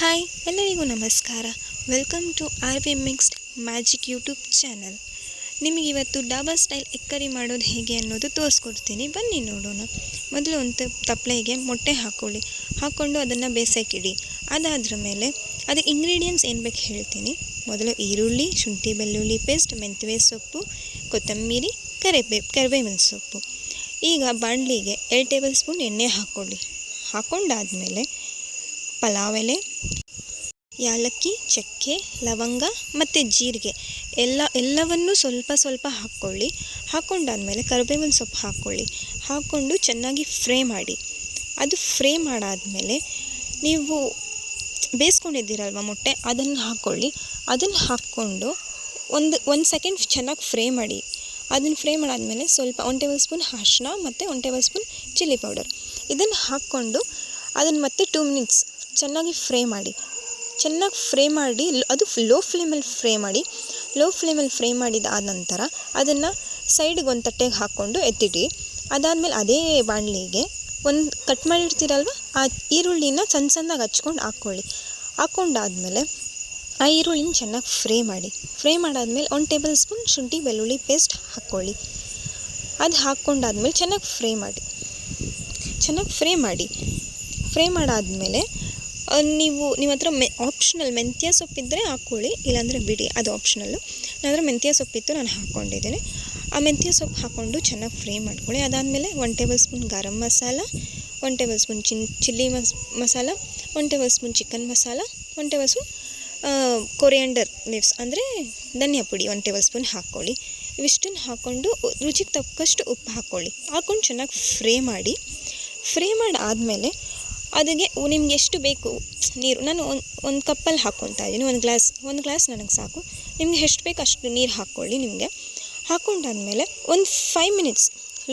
Hi ಎಲ್ಲರಿಗೂ ನಮಸ್ಕಾರ. Welcome to RV mixed magic YouTube channel. ನಿಮಗೆ ಇವತ್ತು ಡಾಬಾ ಸ್ಟೈಲ್ ಎಗ್ ಕರಿ ಮಾಡೋದು ಹೇಗೆ ಅನ್ನೋದು ತೋರಿಸ್ಕೊಡ್ತೀನಿ, ಬನ್ನಿ ನೋಡೋಣ. ಮೊದಲು ಒಂದು ತಪ್ಪಲೆಗೆ ಮೊಟ್ಟೆ ಹಾಕ್ಕೊಂಡು ಅದನ್ನು ಬೇಯಿಸೋಕ್ಕಿಡಿ. ಅದಾದ್ರ ಮೇಲೆ ಅದಕ್ಕೆ ಇಂಗ್ರೀಡಿಯೆಂಟ್ಸ್ ಏನು ಬೇಕು ಹೇಳ್ತೀನಿ. ಮೊದಲು ಈರುಳ್ಳಿ, ಶುಂಠಿ ಬೆಳ್ಳುಳ್ಳಿ ಪೇಸ್ಟ್, ಮೆಂತ್ಯ ಸೊಪ್ಪು, ಕೊತ್ತಂಬರಿ, ಕರಿಬೇವಿನ ಸೊಪ್ಪು. ಈಗ ಬಾಣಲಿಗೆ 2 ಟೇಬಲ್ ಸ್ಪೂನ್ ಎಣ್ಣೆ ಹಾಕ್ಕೊಂಡಾದ್ಮೇಲೆ ಪಲಾವ್ ಎಲೆ, ಯಾಲಕ್ಕಿ, ಚಕ್ಕೆ, ಲವಂಗ ಮತ್ತು ಜೀರಿಗೆ ಎಲ್ಲವನ್ನು ಸ್ವಲ್ಪ ಹಾಕ್ಕೊಂಡಾದ್ಮೇಲೆ ಕರಿಬೇವಿನ ಸೊಪ್ಪು ಹಾಕ್ಕೊಂಡು ಚೆನ್ನಾಗಿ ಫ್ರೈ ಮಾಡಿ. ಅದು ಫ್ರೈ ಮಾಡಾದಮೇಲೆ ನೀವು ಬೇಯಿಸ್ಕೊಂಡಿದ್ದೀರಲ್ವ ಮೊಟ್ಟೆ, ಅದನ್ನು ಹಾಕ್ಕೊಂಡು ಒಂದು ಸೆಕೆಂಡ್ ಚೆನ್ನಾಗಿ ಫ್ರೈ ಮಾಡಿ. ಅದನ್ನು ಫ್ರೈ ಮಾಡಾದಮೇಲೆ ಸ್ವಲ್ಪ 1 ಟೇಬಲ್ ಸ್ಪೂನ್ ಅರಿಶಿನ ಮತ್ತು 1 ಟೇಬಲ್ ಸ್ಪೂನ್ ಚಿಲ್ಲಿ ಪೌಡರ್ ಇದನ್ನು ಹಾಕ್ಕೊಂಡು ಅದನ್ನು ಮತ್ತೆ 2 ಮಿನಿಟ್ಸ್ ಚೆನ್ನಾಗಿ ಫ್ರೈ ಮಾಡಿ. ಅದು ಲೋ ಫ್ಲೇಮಲ್ಲಿ ಫ್ರೈ ಮಾಡಿದ ನಂತರ ಅದನ್ನು ಸೈಡಿಗೆ ಒಂದು ತಟ್ಟೆಗೆ ಹಾಕ್ಕೊಂಡು ಎತ್ತಿಡಿ. ಅದಾದಮೇಲೆ ಅದೇ ಬಾಣಲಿಗೆ ಒಂದು ಕಟ್ ಮಾಡಿರ್ತೀರಲ್ವ ಆ ಈರುಳ್ಳಿನ ಸಣ್ಣದಾಗಿ ಹಚ್ಕೊಂಡು ಹಾಕ್ಕೊಂಡಾದ್ಮೇಲೆ ಆ ಈರುಳ್ಳಿನ ಚೆನ್ನಾಗಿ ಫ್ರೈ ಮಾಡಾದ್ಮೇಲೆ 1 ಟೇಬಲ್ ಸ್ಪೂನ್ ಶುಂಠಿ ಬೆಳ್ಳುಳ್ಳಿ ಪೇಸ್ಟ್ ಹಾಕ್ಕೊಳ್ಳಿ. ಅದು ಹಾಕ್ಕೊಂಡಾದ್ಮೇಲೆ ಚೆನ್ನಾಗಿ ಫ್ರೈ ಮಾಡಾದಮೇಲೆ ನಿಮ್ಮ ಹತ್ರ ಆಪ್ಷನಲ್ ಮೆಂತ್ಯ ಸೊಪ್ಪಿದ್ದರೆ ಹಾಕ್ಕೊಳ್ಳಿ, ಇಲ್ಲಾಂದರೆ ಬಿಡಿ, ಅದು ಆಪ್ಷನಲ್ಲು. ನನ್ನ ಮೆಂತ್ಯ ಸೊಪ್ಪಿತ್ತು, ನಾನು ಹಾಕ್ಕೊಂಡಿದ್ದೇನೆ. ಆ ಮೆಂತ್ಯ ಸೊಪ್ಪು ಹಾಕ್ಕೊಂಡು ಚೆನ್ನಾಗಿ ಫ್ರೈ ಮಾಡ್ಕೊಳ್ಳಿ. ಅದಾದಮೇಲೆ 1 table spoon garam masala, 1 table spoon chilli masala, 1 table spoon chicken masala, 1 table spoon coriander leaves ಅಂದರೆ ಧನಿಯಾ ಪುಡಿ 1 ಟೇಬಲ್ ಸ್ಪೂನ್ ಹಾಕ್ಕೊಳ್ಳಿ. ಇವಿಷ್ಟನ್ನು ಹಾಕ್ಕೊಂಡು ರುಚಿಗೆ ತಕ್ಕಷ್ಟು ಉಪ್ಪು ಹಾಕ್ಕೊಂಡು ಚೆನ್ನಾಗಿ ಫ್ರೈ ಮಾಡಾದಮೇಲೆ ಅದಕ್ಕೆ ನಿಮ್ಗೆ ಎಷ್ಟು ಬೇಕು ನೀರು, ನಾನು ಒಂದು ಕಪ್ಪಲ್ಲಿ ಹಾಕ್ಕೊತಾ ಇದ್ದೀನಿ. ಒಂದು ಗ್ಲಾಸ್ ನನಗೆ ಸಾಕು. ನಿಮಗೆ ಎಷ್ಟು ಬೇಕು ಅಷ್ಟು ನೀರು ಹಾಕ್ಕೊಳ್ಳಿ. ನಿಮಗೆ ಹಾಕ್ಕೊಂಡಾದ್ಮೇಲೆ ಒಂದು 5 ಮಿನಿಟ್ಸ್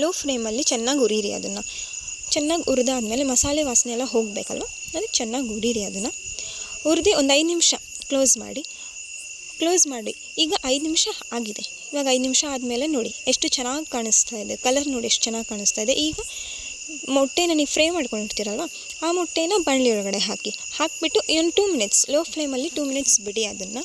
ಲೋ ಫ್ಲೇಮಲ್ಲಿ ಚೆನ್ನಾಗಿ ಉರಿಯಿರಿ. ಅದನ್ನು ಚೆನ್ನಾಗಿ ಹುರಿದಾದ್ಮೇಲೆ ಮಸಾಲೆ ವಾಸನೆ ಎಲ್ಲ ಹೋಗಬೇಕಲ್ವ, ಅದಕ್ಕೆ ಚೆನ್ನಾಗಿ ಉರಿಯಿರಿ. ಅದನ್ನು ಹುರಿದು ಒಂದು 5 ನಿಮಿಷ ಕ್ಲೋಸ್ ಮಾಡಿ. ಈಗ 5 ನಿಮಿಷ ಆಗಿದೆ. ಇವಾಗ 5 ನಿಮಿಷ ಆದಮೇಲೆ ನೋಡಿ ಎಷ್ಟು ಚೆನ್ನಾಗಿ ಕಾಣಿಸ್ತಾ ಇದೆ, ಕಲರ್ ನೋಡಿ ಎಷ್ಟು ಚೆನ್ನಾಗಿ ಕಾಣಿಸ್ತಾ ಇದೆ. ಈಗ ಮೊಟ್ಟೆನ ನೀವು ಫ್ರೈ ಮಾಡ್ಕೊಂಡಿರ್ತೀರಲ್ವ, ಆ ಮೊಟ್ಟೆನ ಬಾಣಲಿ ಒಳಗಡೆ ಹಾಕಿಬಿಟ್ಟು ಒಂದು 2 ಮಿನಿಟ್ಸ್ ಲೋ ಫ್ಲೇಮಲ್ಲಿ 2 ಮಿನಿಟ್ಸ್ ಬಿಡಿ. ಅದನ್ನು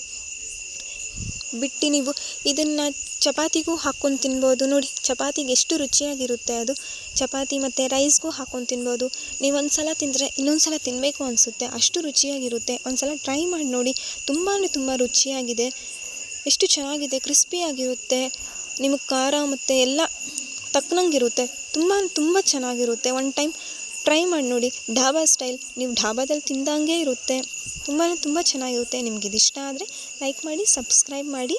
ಬಿಟ್ಟು ನೀವು ಇದನ್ನು ಚಪಾತಿಗೂ ಹಾಕ್ಕೊಂಡು ತಿನ್ಬೋದು. ನೋಡಿ ಚಪಾತಿಗೆ ಎಷ್ಟು ರುಚಿಯಾಗಿರುತ್ತೆ ಅದು. ಚಪಾತಿ ಮತ್ತು ರೈಸ್ಗೂ ಹಾಕ್ಕೊಂಡು ತಿನ್ಬೋದು. ನೀವು ಒಂದು ಸಲ ತಿಂದರೆ ಇನ್ನೊಂದು ಸಲ ತಿನ್ನಬೇಕು ಅನಿಸುತ್ತೆ, ಅಷ್ಟು ರುಚಿಯಾಗಿರುತ್ತೆ. ಒಂದು ಸಲ ಟ್ರೈ ಮಾಡಿ ನೋಡಿ, ತುಂಬ ರುಚಿಯಾಗಿದೆ. ಎಷ್ಟು ಚೆನ್ನಾಗಿದೆ, ಕ್ರಿಸ್ಪಿಯಾಗಿರುತ್ತೆ. ನಿಮಗೆ ಖಾರ ಮತ್ತು ಎಲ್ಲ ತಕ್ಕನಂಗಿರುತ್ತೆ. ತುಂಬ ಚೆನ್ನಾಗಿರುತ್ತೆ. ಒನ್ ಟೈಮ್ ಟ್ರೈ ಮಾಡಿ ನೋಡಿ. ಢಾಬಾ ಸ್ಟೈಲ್, ನೀವು ಢಾಬಾದಲ್ಲಿ ತಿಂದಂಗೆ ಇರುತ್ತೆ. ತುಂಬ ಚೆನ್ನಾಗಿರುತ್ತೆ. ನಿಮ್ಗೆ ಇದಿಷ್ಟ ಆದರೆ ಲೈಕ್ ಮಾಡಿ, ಸಬ್ಸ್ಕ್ರೈಬ್ ಮಾಡಿ.